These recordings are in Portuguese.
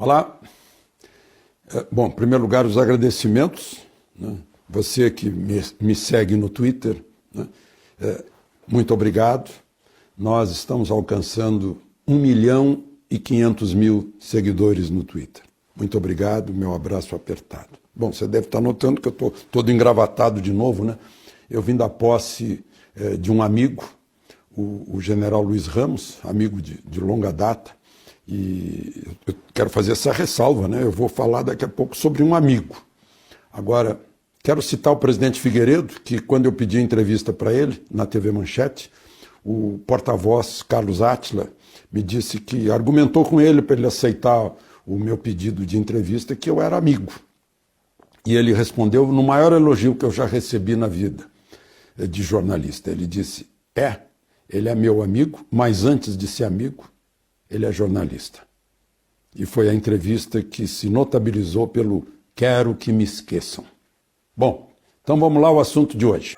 Olá. Bom, em primeiro lugar, os agradecimentos, né? Você que me segue no Twitter, né? Muito obrigado. Nós estamos alcançando 1.500.000 seguidores no Twitter. Muito obrigado, meu abraço apertado. Bom, você deve estar notando que eu estou todo engravatado de novo, né? Eu vim da posse de um amigo, o general Luiz Ramos, amigo de longa data, e eu quero fazer essa ressalva, né? Eu vou falar daqui a pouco sobre um amigo. Agora, quero citar o presidente Figueiredo, que quando eu pedi entrevista para ele, na TV Manchete, o porta-voz Carlos Átila me disse que argumentou com ele para ele aceitar o meu pedido de entrevista, que eu era amigo. E ele respondeu no maior elogio que eu já recebi na vida de jornalista. Ele disse, ele é meu amigo, mas antes de ser amigo, ele é jornalista. E foi a entrevista que se notabilizou pelo quero que me esqueçam. Bom, então vamos lá ao assunto de hoje.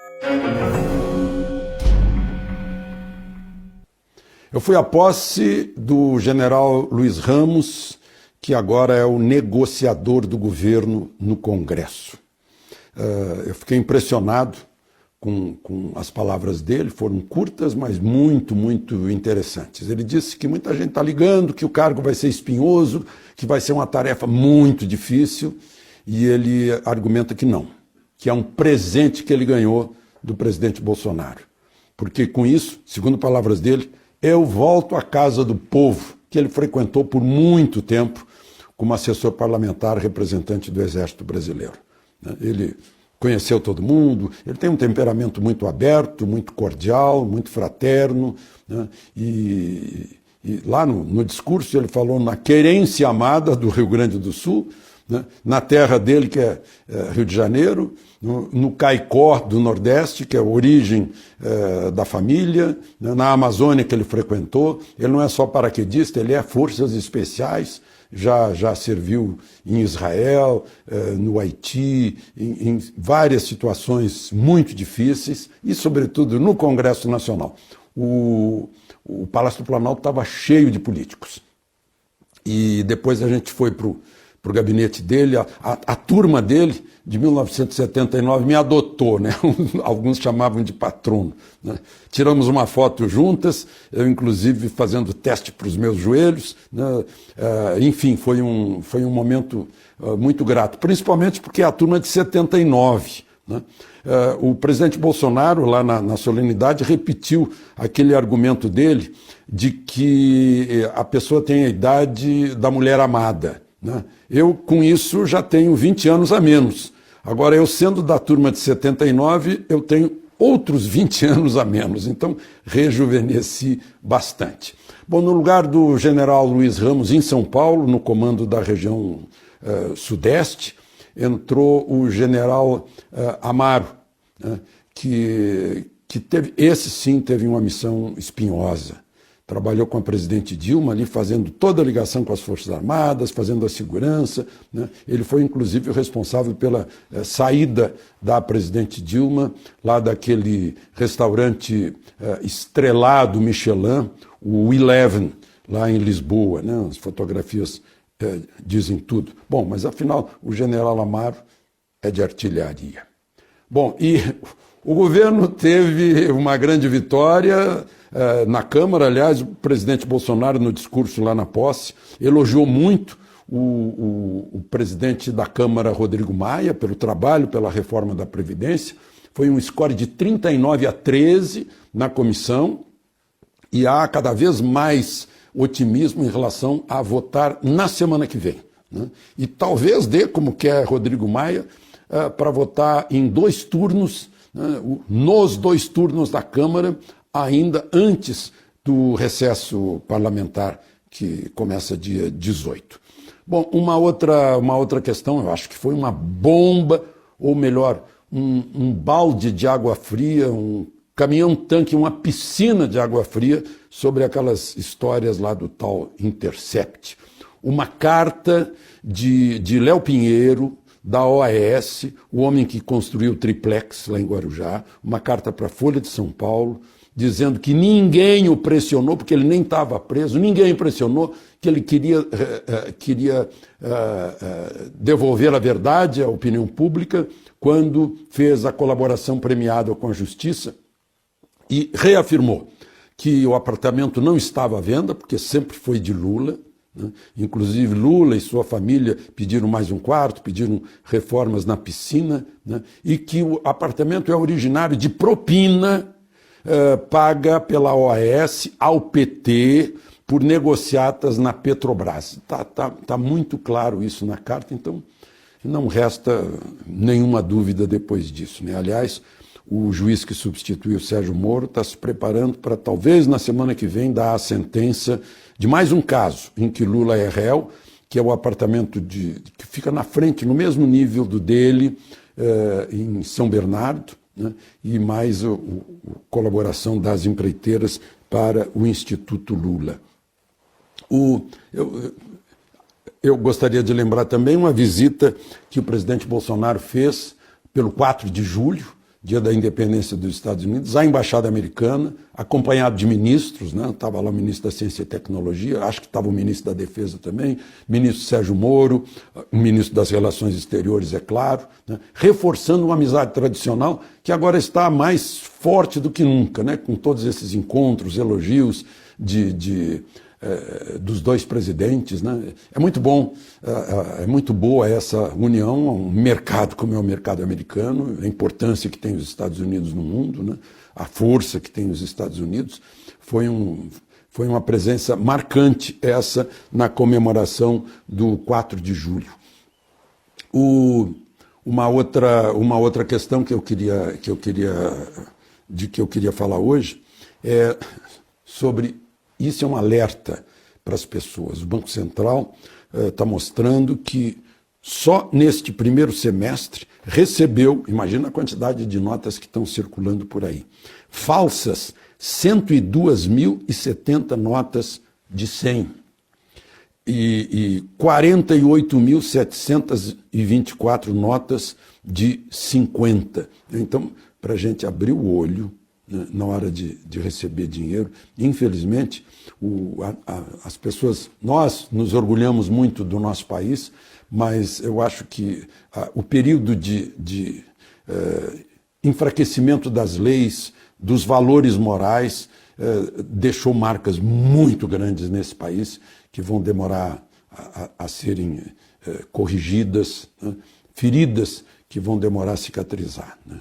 Eu fui à posse do general Luiz Ramos, que agora é o negociador do governo no Congresso. Eu fiquei impressionado com as palavras dele, foram curtas, mas muito, muito interessantes. Ele disse que muita gente está ligando, que o cargo vai ser espinhoso, que vai ser uma tarefa muito difícil, e ele argumenta que não, que é um presente que ele ganhou do presidente Bolsonaro. Porque com isso, segundo palavras dele, eu volto à casa do povo, que ele frequentou por muito tempo como assessor parlamentar representante do Exército Brasileiro. Ele conheceu todo mundo, ele tem um temperamento muito aberto, muito cordial, muito fraterno, né? E lá no discurso ele falou na querência amada do Rio Grande do Sul, né? Na terra dele, que é Rio de Janeiro, no Caicó do Nordeste, que é a origem da família, né? Na Amazônia que ele frequentou. Ele não é só paraquedista, ele é forças especiais, já serviu em Israel, no Haiti, em várias situações muito difíceis e, sobretudo, no Congresso Nacional. O Palácio do Planalto estava cheio de políticos. E depois a gente foi para o gabinete dele, a turma dele, de 1979, me adotou, né? Alguns chamavam de patrono, né? Tiramos uma foto juntas, eu inclusive fazendo teste para os meus joelhos, né? Enfim, foi um momento muito grato, principalmente porque é a turma de 79, né? O presidente Bolsonaro, lá na solenidade, repetiu aquele argumento dele de que a pessoa tem a idade da mulher amada, né? Eu, com isso, já tenho 20 anos a menos. Agora, eu sendo da turma de 79, eu tenho outros 20 anos a menos. Então, rejuvenesci bastante. Bom, no lugar do general Luiz Ramos, em São Paulo, no comando da região sudeste, entrou o general Amaro, né, que esse sim teve uma missão espinhosa. Trabalhou com a presidente Dilma ali, fazendo toda a ligação com as Forças Armadas, fazendo a segurança, né? Ele foi, inclusive, o responsável pela saída da presidente Dilma, lá daquele restaurante estrelado Michelin, o Eleven, lá em Lisboa, né? As fotografias dizem tudo. Bom, mas afinal, o general Amaro é de artilharia. Bom, e o governo teve uma grande vitória na Câmara. Aliás, o presidente Bolsonaro, no discurso lá na posse, elogiou muito o presidente da Câmara, Rodrigo Maia, pelo trabalho, pela reforma da Previdência. Foi um score de 39-13 na comissão e há cada vez mais otimismo em relação a votar na semana que vem, né? E talvez dê, como quer Rodrigo Maia, para votar em 2 turnos, né? Nos 2 turnos da Câmara, ainda antes do recesso parlamentar, que começa dia 18. Bom, uma outra questão, eu acho que foi uma bomba, ou melhor, um balde de água fria, um caminhão-tanque, uma piscina de água fria sobre aquelas histórias lá do tal Intercept. Uma carta de Léo Pinheiro, da OAS, o homem que construiu o triplex lá em Guarujá, uma carta para a Folha de São Paulo, dizendo que ninguém o pressionou, porque ele nem estava preso, ninguém o pressionou, que ele queria devolver a verdade à opinião pública quando fez a colaboração premiada com a Justiça e reafirmou que o apartamento não estava à venda, porque sempre foi de Lula, né? Inclusive Lula e sua família pediram mais um quarto, pediram reformas na piscina, né? E que o apartamento é originário de propina paga pela OAS ao PT por negociatas na Petrobras. Tá muito claro isso na carta, então não resta nenhuma dúvida depois disso, né? Aliás, o juiz que substituiu o Sérgio Moro está se preparando para, talvez na semana que vem, dar a sentença de mais um caso em que Lula é réu, que é o apartamento que fica na frente, no mesmo nível do dele, em São Bernardo, né? E mais a colaboração das empreiteiras para o Instituto Lula. Eu gostaria de lembrar também uma visita que o presidente Bolsonaro fez pelo 4 de julho, dia da independência dos Estados Unidos, à Embaixada Americana, acompanhado de ministros, né? Estava lá o ministro da Ciência e Tecnologia, acho que estava o ministro da Defesa também, ministro Sérgio Moro, o ministro das Relações Exteriores, é claro, né? Reforçando uma amizade tradicional que agora está mais forte do que nunca, né? Com todos esses encontros, elogios dos dois presidentes, né? É muito bom, é muito boa essa união a um mercado como é o mercado americano, a importância que tem os Estados Unidos no mundo, né? A força que tem os Estados Unidos. Foi uma presença marcante essa na comemoração do 4 de julho. Uma outra questão que eu queria falar hoje é sobre. Isso é um alerta para as pessoas. O Banco Central está mostrando que só neste primeiro semestre recebeu, imagina a quantidade de notas que estão circulando por aí, falsas 102.070 notas de 100 e 48.724 notas de 50. Então, para a gente abrir o olho, né, na hora de receber dinheiro, infelizmente, as pessoas, nós nos orgulhamos muito do nosso país, mas eu acho que o período de enfraquecimento das leis, dos valores morais, deixou marcas muito grandes nesse país que vão demorar a serem corrigidas, né? Feridas que vão demorar a cicatrizar, né?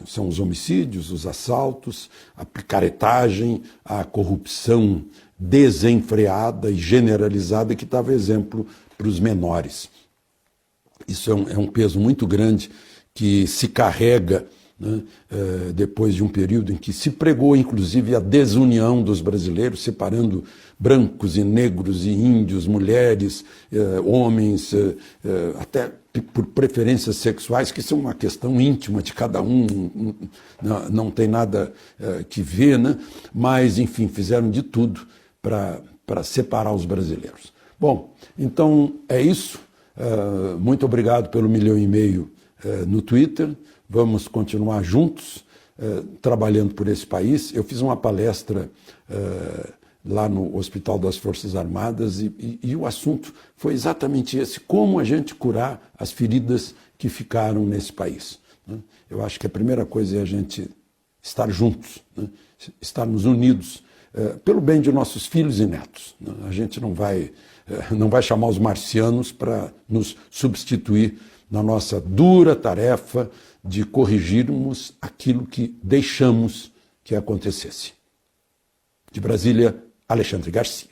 São os homicídios, os assaltos, a picaretagem, a corrupção desenfreada e generalizada que dava exemplo para os menores. Isso é um peso muito grande que se carrega, né, depois de um período em que se pregou, inclusive, a desunião dos brasileiros, separando brancos e negros e índios, mulheres, homens, até por preferências sexuais, que são uma questão íntima de cada um, não tem nada que ver, né? Mas, enfim, fizeram de tudo para separar os brasileiros. Bom, então é isso. Muito obrigado pelo 1,5 milhão no Twitter. Vamos continuar juntos, trabalhando por esse país. Eu fiz uma palestra lá no Hospital das Forças Armadas e o assunto foi exatamente esse: como a gente curar as feridas que ficaram nesse país, né? Eu acho que a primeira coisa é a gente estar juntos, né? Estarmos unidos pelo bem de nossos filhos e netos, né? A gente não vai chamar os marcianos para nos substituir na nossa dura tarefa de corrigirmos aquilo que deixamos que acontecesse. De Brasília, Alexandre Garcia.